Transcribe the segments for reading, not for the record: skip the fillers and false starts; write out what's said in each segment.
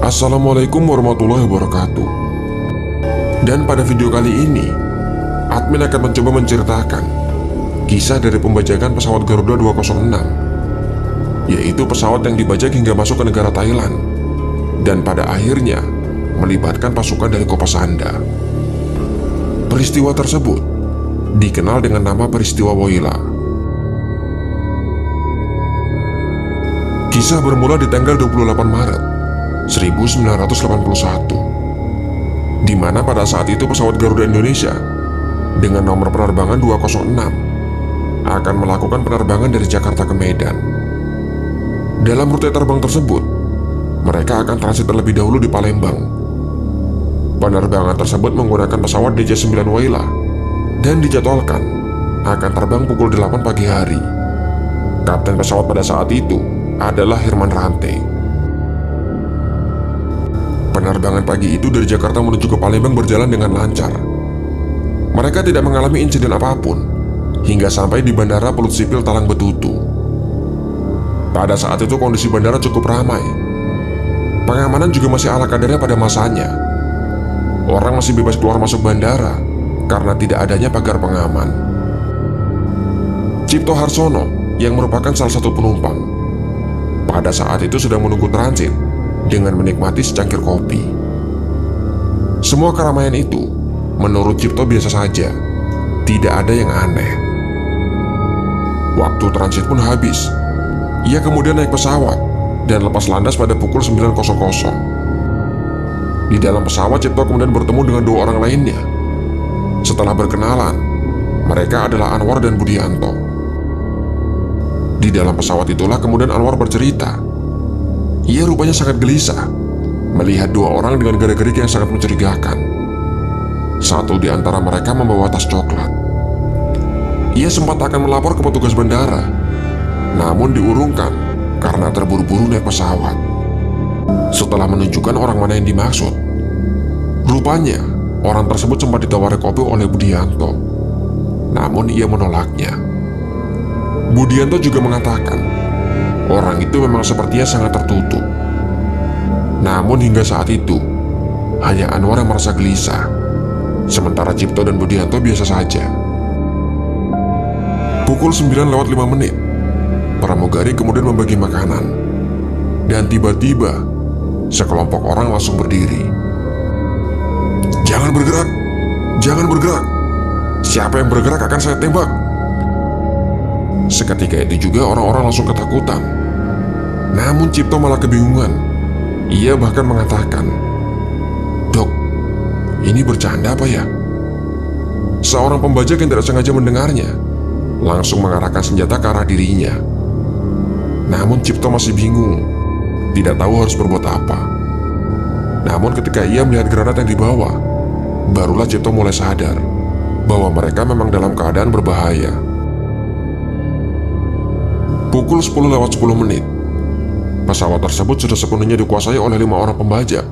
Assalamualaikum warahmatullahi wabarakatuh. Dan pada video kali ini, admin akan mencoba menceritakan kisah dari pembajakan pesawat Garuda 206, yaitu pesawat yang dibajak hingga masuk ke negara Thailand dan pada akhirnya melibatkan pasukan dari Kopasanda. Peristiwa tersebut dikenal dengan nama peristiwa Woyla. Kisah bermula di tanggal 28 Maret 1981, di mana pada saat itu pesawat Garuda Indonesia dengan nomor penerbangan 206 akan melakukan penerbangan dari Jakarta ke Medan. Dalam rute terbang tersebut, mereka akan transit terlebih dahulu di Palembang. Penerbangan tersebut menggunakan pesawat DJ-9 Woyla dan dijadwalkan akan terbang pukul 8 pagi hari. Kapten pesawat pada saat itu adalah Hirman Rante. Penerbangan pagi itu dari Jakarta menuju ke Palembang berjalan dengan lancar. Mereka tidak mengalami insiden apapun hingga sampai di Bandara Pelut Sipil Talang Betutu. Pada saat itu kondisi bandara cukup ramai. Pengamanan juga masih ala kadarnya pada masanya. Orang masih bebas keluar masuk bandara karena tidak adanya pagar pengaman. Cipto Harsono yang merupakan salah satu penumpang pada saat itu sedang menunggu transit dengan menikmati secangkir kopi. Semua keramaian itu menurut Cipto biasa saja, tidak ada yang aneh. Waktu transit pun habis. Ia kemudian naik pesawat dan lepas landas pada pukul 9.00. Di dalam pesawat Cipto kemudian bertemu dengan dua orang lainnya. Setelah berkenalan, mereka adalah Anwar dan Budianto. Di dalam pesawat itulah kemudian Anwar bercerita. Ia rupanya sangat gelisah melihat dua orang dengan gerak-gerik yang sangat mencurigakan. Satu di antara mereka membawa tas coklat. Ia sempat akan melapor ke petugas bandara, namun diurungkan karena terburu-buru naik pesawat. Setelah menunjukkan orang mana yang dimaksud, rupanya orang tersebut sempat ditawari kopi oleh Budianto, namun ia menolaknya. Budianto juga mengatakan orang itu memang sepertinya sangat tertutup. Namun hingga saat itu hanya Anwar yang merasa gelisah, sementara Cipto dan Budianto biasa saja. Pukul 9:05, pramugari kemudian membagi makanan. Dan tiba-tiba sekelompok orang langsung berdiri. "Jangan bergerak! Jangan bergerak! Siapa yang bergerak akan saya tembak!" Seketika itu juga orang-orang langsung ketakutan. Namun Cipto malah kebingungan. Ia bahkan mengatakan, "Dok, ini bercanda apa ya?" Seorang pembajak yang tidak sengaja mendengarnya langsung mengarahkan senjata ke arah dirinya. Namun Cipto masih bingung, tidak tahu harus berbuat apa. Namun ketika ia melihat granat yang dibawa, barulah Cipto mulai sadar bahwa mereka memang dalam keadaan berbahaya. Pukul 10:10, pesawat tersebut sudah sepenuhnya dikuasai oleh 5 orang pembajak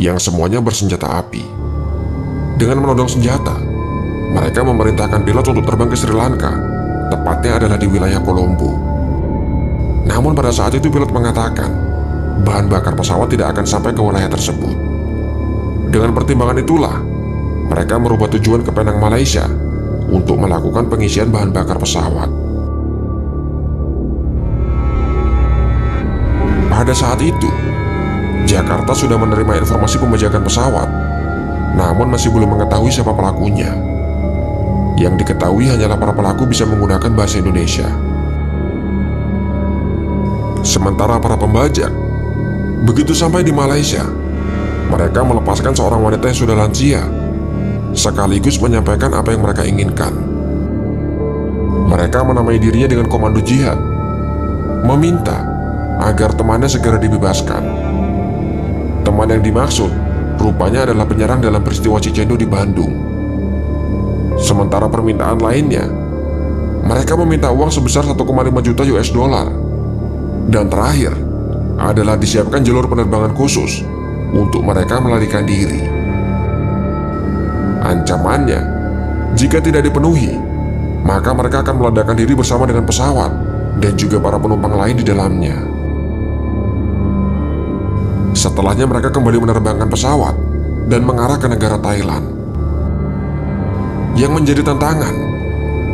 yang semuanya bersenjata api. Dengan menodong senjata, mereka memerintahkan pilot untuk terbang ke Sri Lanka, tepatnya adalah di wilayah Kolombo. Namun pada saat itu pilot mengatakan bahan bakar pesawat tidak akan sampai ke wilayah tersebut. Dengan pertimbangan itulah, mereka merubah tujuan ke Penang, Malaysia untuk melakukan pengisian bahan bakar pesawat. Pada saat itu, Jakarta sudah menerima informasi pembajakan pesawat, namun masih belum mengetahui siapa pelakunya. Yang diketahui hanyalah para pelaku bisa menggunakan bahasa Indonesia. Sementara para pembajak, begitu sampai di Malaysia, mereka melepaskan seorang wanita yang sudah lansia, sekaligus menyampaikan apa yang mereka inginkan. Mereka menamai dirinya dengan Komando Jihad, meminta agar temannya segera dibebaskan. Teman yang dimaksud rupanya adalah penyerang dalam peristiwa Cicendo di Bandung. Sementara permintaan lainnya, mereka meminta uang sebesar 1,5 juta US dollar. Dan terakhir adalah disiapkan jalur penerbangan khusus untuk mereka melarikan diri. Ancamannya, jika tidak dipenuhi, maka mereka akan meledakkan diri bersama dengan pesawat dan juga para penumpang lain di dalamnya. Setelahnya mereka kembali menerbangkan pesawat dan mengarah ke negara Thailand. Yang menjadi tantangan,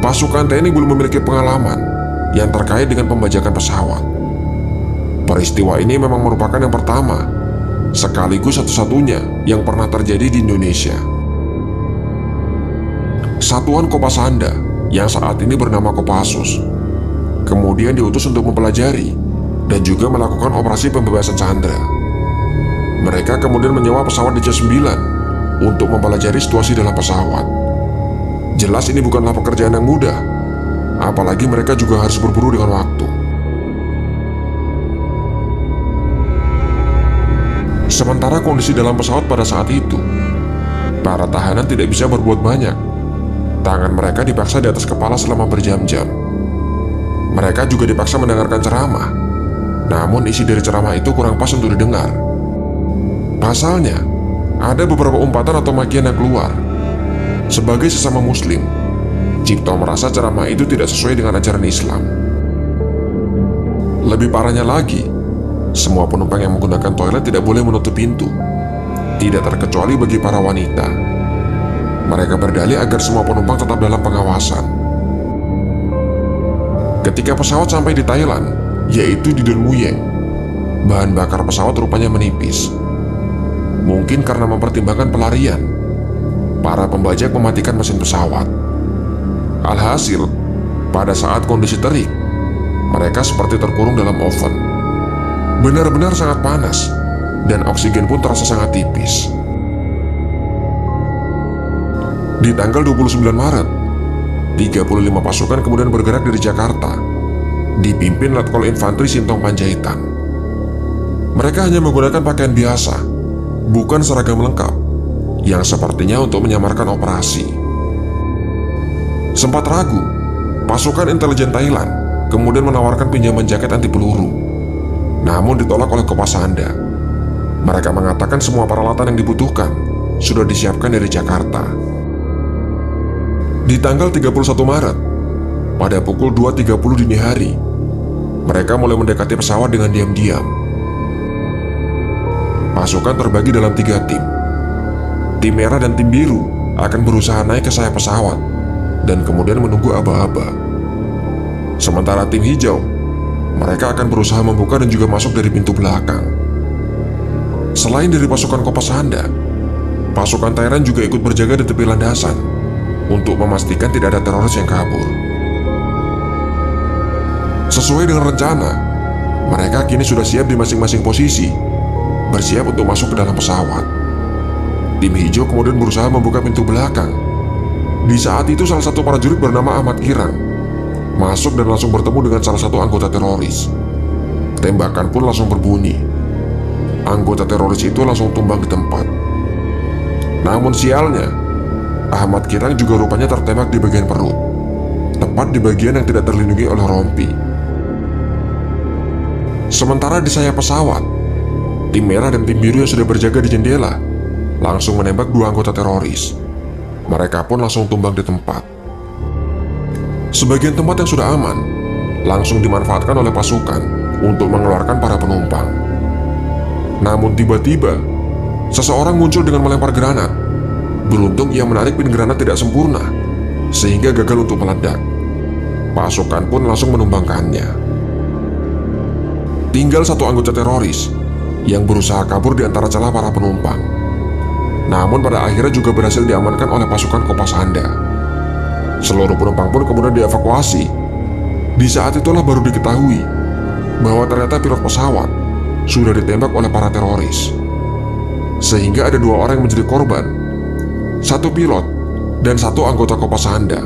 pasukan TNI belum memiliki pengalaman yang terkait dengan pembajakan pesawat. Peristiwa ini memang merupakan yang pertama, sekaligus satu-satunya yang pernah terjadi di Indonesia. Satuan Kopasanda yang saat ini bernama Kopassus kemudian diutus untuk mempelajari dan juga melakukan operasi pembebasan sandera. Mereka kemudian menyewa pesawat DC-9 untuk mempelajari situasi dalam pesawat. Jelas ini bukanlah pekerjaan yang mudah, apalagi mereka juga harus berburu dengan waktu. Sementara kondisi dalam pesawat pada saat itu, para tahanan tidak bisa berbuat banyak. Tangan mereka dipaksa di atas kepala selama berjam-jam. Mereka juga dipaksa mendengarkan ceramah, namun isi dari ceramah itu kurang pas untuk didengar. Pasalnya, ada beberapa umpatan atau makian yang keluar. Sebagai sesama muslim, Cipto merasa ceramah itu tidak sesuai dengan ajaran Islam. Lebih parahnya lagi, semua penumpang yang menggunakan toilet tidak boleh menutup pintu, tidak terkecuali bagi para wanita. Mereka berdalih agar semua penumpang tetap dalam pengawasan. Ketika pesawat sampai di Thailand, yaitu di Dunmuyeng, bahan bakar pesawat rupanya menipis. Mungkin karena mempertimbangkan pelarian, para pembajak mematikan mesin pesawat. Alhasil, pada saat kondisi terik, mereka seperti terkurung dalam oven. Benar-benar sangat panas, dan oksigen pun terasa sangat tipis. Di tanggal 29 Maret, 35 pasukan kemudian bergerak dari Jakarta, dipimpin Letkol Infantri Sintong Panjaitan. Mereka hanya menggunakan pakaian biasa, bukan seragam lengkap, yang sepertinya untuk menyamarkan operasi. Sempat ragu, pasukan intelijen Thailand kemudian menawarkan pinjaman jaket anti peluru, namun ditolak oleh Kopasanda. Mereka mengatakan semua peralatan yang dibutuhkan sudah disiapkan dari Jakarta. Di tanggal 31 Maret, pada pukul 2.30 dini hari, mereka mulai mendekati pesawat dengan diam-diam. Pasukan terbagi dalam 3 tim. Tim merah dan tim biru akan berusaha naik ke sayap pesawat dan kemudian menunggu aba-aba. Sementara tim hijau, mereka akan berusaha membuka dan juga masuk dari pintu belakang. Selain dari pasukan Kopasanda, pasukan Thailand juga ikut berjaga di tepi landasan untuk memastikan tidak ada teroris yang kabur. Sesuai dengan rencana, mereka kini sudah siap di masing-masing posisi, bersiap untuk masuk ke dalam pesawat. Tim hijau kemudian berusaha membuka pintu belakang. Di saat itu salah satu prajurit bernama Ahmad Kirang masuk dan langsung bertemu dengan salah satu anggota teroris. Tembakan pun langsung berbunyi. Anggota teroris itu langsung tumbang di tempat. Namun sialnya, Ahmad Kirang juga rupanya tertembak di bagian perut, tepat di bagian yang tidak terlindungi oleh rompi. Sementara di sayap pesawat, tim merah dan tim biru yang sudah berjaga di jendela langsung menembak 2 anggota teroris. Mereka pun langsung tumbang di tempat. Sebagian tempat yang sudah aman langsung dimanfaatkan oleh pasukan untuk mengeluarkan para penumpang. Namun tiba-tiba, seseorang muncul dengan melempar granat. Beruntung ia menarik pin granat tidak sempurna, sehingga gagal untuk meledak. Pasukan pun langsung menumbangkannya. Tinggal satu anggota teroris yang berusaha kabur di antara celah para penumpang. Namun pada akhirnya juga berhasil diamankan oleh pasukan Kopasanda. Seluruh penumpang pun kemudian dievakuasi. Di saat itulah baru diketahui bahwa ternyata pilot pesawat sudah ditembak oleh para teroris. Sehingga ada 2 orang yang menjadi korban, 1 pilot dan 1 anggota Kopasanda,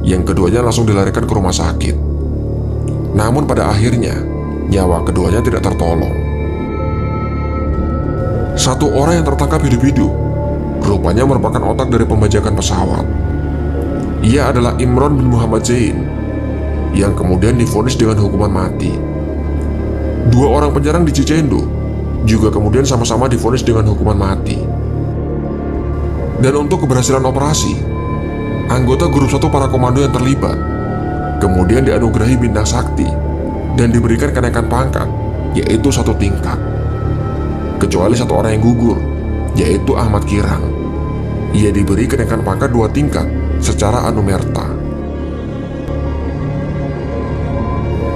yang keduanya langsung dilarikan ke rumah sakit. Namun pada akhirnya nyawa keduanya tidak tertolong. 1 orang yang tertangkap hidup-hidup rupanya merupakan otak dari pembajakan pesawat. Ia adalah Imron bin Muhammad Zain, yang kemudian divonis dengan hukuman mati. 2 orang penyerang di Cicendo juga kemudian sama-sama divonis dengan hukuman mati. Dan untuk keberhasilan operasi, anggota grup 1 para komando yang terlibat kemudian dianugerahi bintang sakti dan diberikan kenaikan pangkat, yaitu 1 tingkat. kecuali satu orang yang gugur, yaitu Ahmad Kirang. Ia diberi kenaikan pangkat 2 tingkat secara anumerta.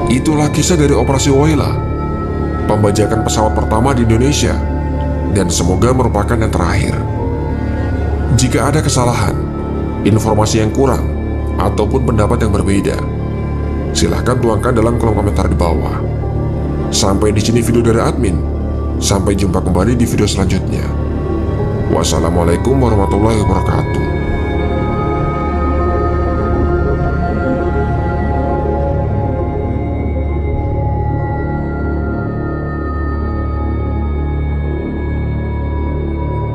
Itulah kisah dari Operasi Woyla, pembajakan pesawat pertama di Indonesia, dan semoga merupakan yang terakhir. Jika ada kesalahan, informasi yang kurang, ataupun pendapat yang berbeda, silahkan tuangkan dalam kolom komentar di bawah. Sampai di sini video dari admin. Sampai jumpa kembali di video selanjutnya. Wassalamualaikum warahmatullahi wabarakatuh.